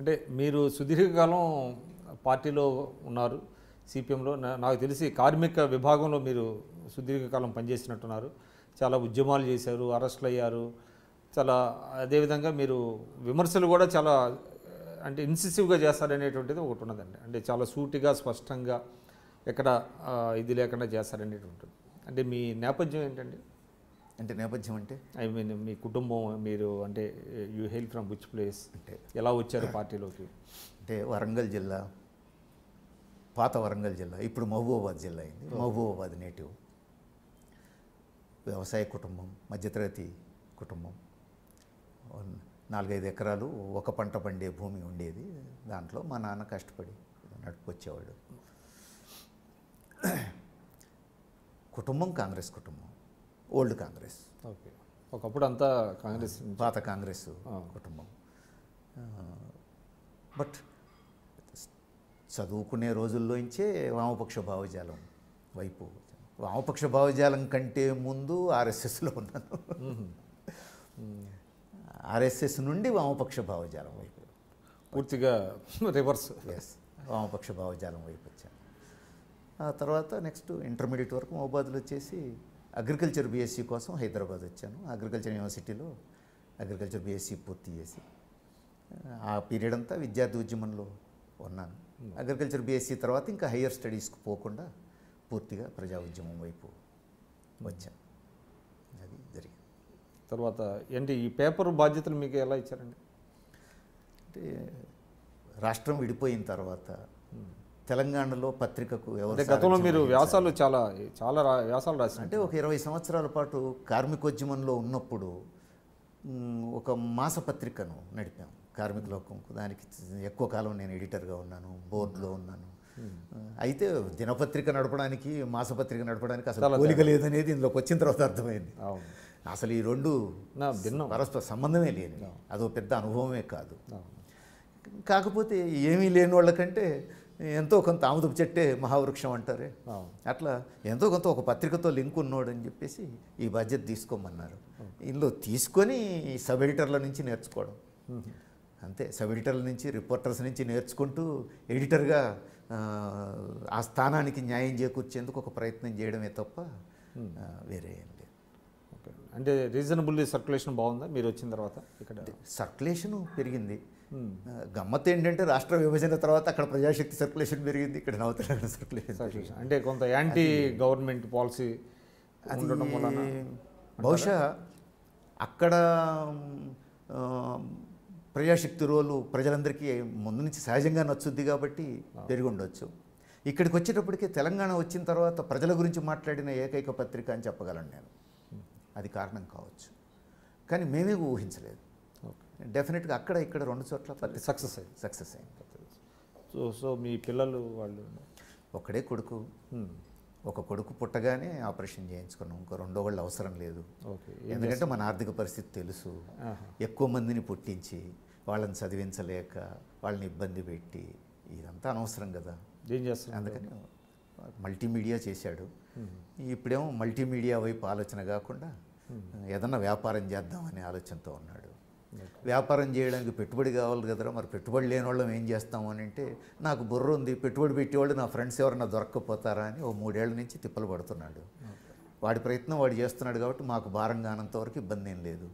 అంటే మీరు సుదీర్ఘకాలం పార్టీలో ఉన్నారు, సిపిఎంలో. నాకు తెలిసి కార్మిక విభాగంలో మీరు సుదీర్ఘకాలం పనిచేసినట్టున్నారు. చాలా ఉద్యమాలు చేశారు, అరెస్టులు అయ్యారు. చాలా అదేవిధంగా మీరు విమర్శలు కూడా చాలా అంటే ఇన్సిసివ్గా చేస్తారనేటువంటిది ఒకటి ఉన్నదండి. అంటే చాలా సూటిగా స్పష్టంగా ఎక్కడ ఇది లేకుండా చేస్తారనేటువంటిది. అంటే మీ నేపథ్యం ఏంటండి? అంటే నేపథ్యం అంటే ఐ మీన్ మీ కుటుంబం, మీరు అంటే you hail from which place, అంటే ఎలా వచ్చారు పార్టీలోకి? అంటే వరంగల్ జిల్లా, పాత వరంగల్ జిల్లా, ఇప్పుడు మహబూబాబాద్ జిల్లా అయింది. మహబూబాబాద్ నేటివ్, వ్యవసాయ కుటుంబం, మధ్యతరగతి కుటుంబం. 4-5 ఎకరాలు ఒక పంట పండే భూమి ఉండేది. దాంట్లో మా నాన్న కష్టపడి నడుపుకొచ్చేవాడు. కుటుంబం కాంగ్రెస్ కుటుంబం, ఓల్డ్ కాంగ్రెస్. ఓకే, ఒకప్పుడు అంతా కాంగ్రెస్, పాత కాంగ్రెస్ కుటుంబం. బట్ చదువుకునే రోజుల్లోంచే వామపక్ష భావజాలం వైపు, వామపక్ష భావజాలం కంటే ముందు ఆర్ఎస్ఎస్లో ఉన్నాను. ఆర్ఎస్ఎస్ నుండి వామపక్ష భావజాలం వైపు పూర్తిగా రివర్స్. ఎస్, వామపక్ష భావజాలం వైపు వచ్చాను. ఆ తర్వాత నెక్స్ట్ ఇంటర్మీడియట్ వరకు మహబూబాద్లో వచ్చేసి అగ్రికల్చర్ బీఎస్సీ కోసం హైదరాబాద్ వచ్చాను. అగ్రికల్చర్ యూనివర్సిటీలో అగ్రికల్చర్ బీఎస్సీ పూర్తి చేసి ఆ పీరియడ్ అంతా విద్యార్థి ఉద్యమంలో ఉన్నాను. అగ్రికల్చర్ బీఎస్సీ తర్వాత ఇంకా హయ్యర్ స్టడీస్కి పోకుండా పూర్తిగా ప్రజా ఉద్యమం వైపు వచ్చాను. అది జరిగింది. తర్వాత ఏంటి ఈ పేపర్ బాధ్యతలు మీకు ఎలా ఇచ్చారండి? అంటే రాష్ట్రం విడిపోయిన తర్వాత తెలంగాణలో పత్రికకు గతంలో మీరు వ్యాసాలు చాలా చాలా వ్యాసాలు రాశారు. అంటే ఒక 20 సంవత్సరాల పాటు కార్మికోద్యమంలో ఉన్నప్పుడు ఒక మాసపత్రికను నడిపాం, కార్మిక లోకంకు. దానికి ఎక్కువ కాలం నేను ఎడిటర్గా ఉన్నాను, బోర్డులో ఉన్నాను. అయితే దినపత్రిక నడపడానికి మాసపత్రిక నడపడానికి అసలు పోలిక లేదనేది ఇందులోకి వచ్చిన తర్వాత అర్థమైంది. అసలు ఈ రెండు పరస్పర సంబంధమే లేని, అదో పెద్ద అనుభవమే కాదు. కాకపోతే ఏమీ లేని వాళ్ళకంటే ఎంతో కొంత ఆముదపు చెట్టే మహావృక్షం అంటారే, అట్లా ఎంతో కొంత ఒక పత్రికతో లింక్ ఉన్నాడు అని చెప్పేసి ఈ బాధ్యత తీసుకోమన్నారు. ఇందులో తీసుకొని సబ్ ఎడిటర్ల నుంచి నేర్చుకోవడం అంతే. సబ్ ఎడిటర్ల నుంచి, రిపోర్టర్స్ నుంచి నేర్చుకుంటూ ఎడిటర్గా ఆ స్థానానికి న్యాయం చేకూర్చేందుకు ఒక ప్రయత్నం చేయడమే తప్ప వేరే ఏం లేదు. ఓకే, అంటే రీజనబుల్లీ సర్క్యులేషన్ బాగుందా మీరు వచ్చిన తర్వాత? ఇక్కడ సర్క్యులేషను పెరిగింది. గమ్మత్ ఏంటంటే రాష్ట్ర విభజన తర్వాత అక్కడ ప్రజాశక్తి సర్క్యులేషన్ పెరిగింది, ఇక్కడ నవతెలంగాణ సర్క్యులేషన్. అంటే కొంత యాంటీ గవర్నమెంట్ పాలసీ ఉండడం వలన బహుశా అక్కడ ప్రజాశక్తి రోలు ప్రజలందరికీ ముందు నుంచి సహజంగా నచ్చుద్ది కాబట్టి పెరిగి ఉండొచ్చు. ఇక్కడికి వచ్చేటప్పటికే తెలంగాణ వచ్చిన తర్వాత ప్రజల గురించి మాట్లాడిన ఏకైక పత్రిక అని చెప్పగలను నేను. అది కారణం కావచ్చు, కానీ మేమే ఊహించలేదు. డెఫినెట్గా అక్కడ ఇక్కడ 2 చోట్ల సక్సెస్ అయింది. సో మీ పిల్లలు వాళ్ళు ఒక్కడే కొడుకు. ఒక కొడుకు పుట్టగానే ఆపరేషన్ చేయించుకున్నాం, ఇంకో రెండో వాళ్ళు అవసరం లేదు. ఎందుకంటే మన ఆర్థిక పరిస్థితి తెలుసు. ఎక్కువ మందిని పుట్టించి వాళ్ళని చదివించలేక వాళ్ళని ఇబ్బంది పెట్టి ఇదంతా అనవసరం కదా. ఏం చేస్తాం, అందుకని మల్టీమీడియా చేశాడు. ఇప్పుడేమో మల్టీమీడియా వైపు ఆలోచన కాకుండా ఏదన్నా వ్యాపారం చేద్దామనే ఆలోచనతో ఉన్నాడు. వ్యాపారం చేయడానికి పెట్టుబడి కావాలి కదరా, మరి పెట్టుబడి లేని వాళ్ళం ఏం చేస్తాము అని అంటే, నాకు బుర్ర ఉంది, పెట్టుబడి పెట్టేవాళ్ళు నా ఫ్రెండ్స్ ఎవరన్నా దొరక్కపోతారా అని 3 ఏళ్ల నుంచి తిప్పలు పడుతున్నాడు. వాడి ప్రయత్నం వాడు చేస్తున్నాడు కాబట్టి మాకు భారంగా అనంతవరకు ఇబ్బంది ఏం లేదు.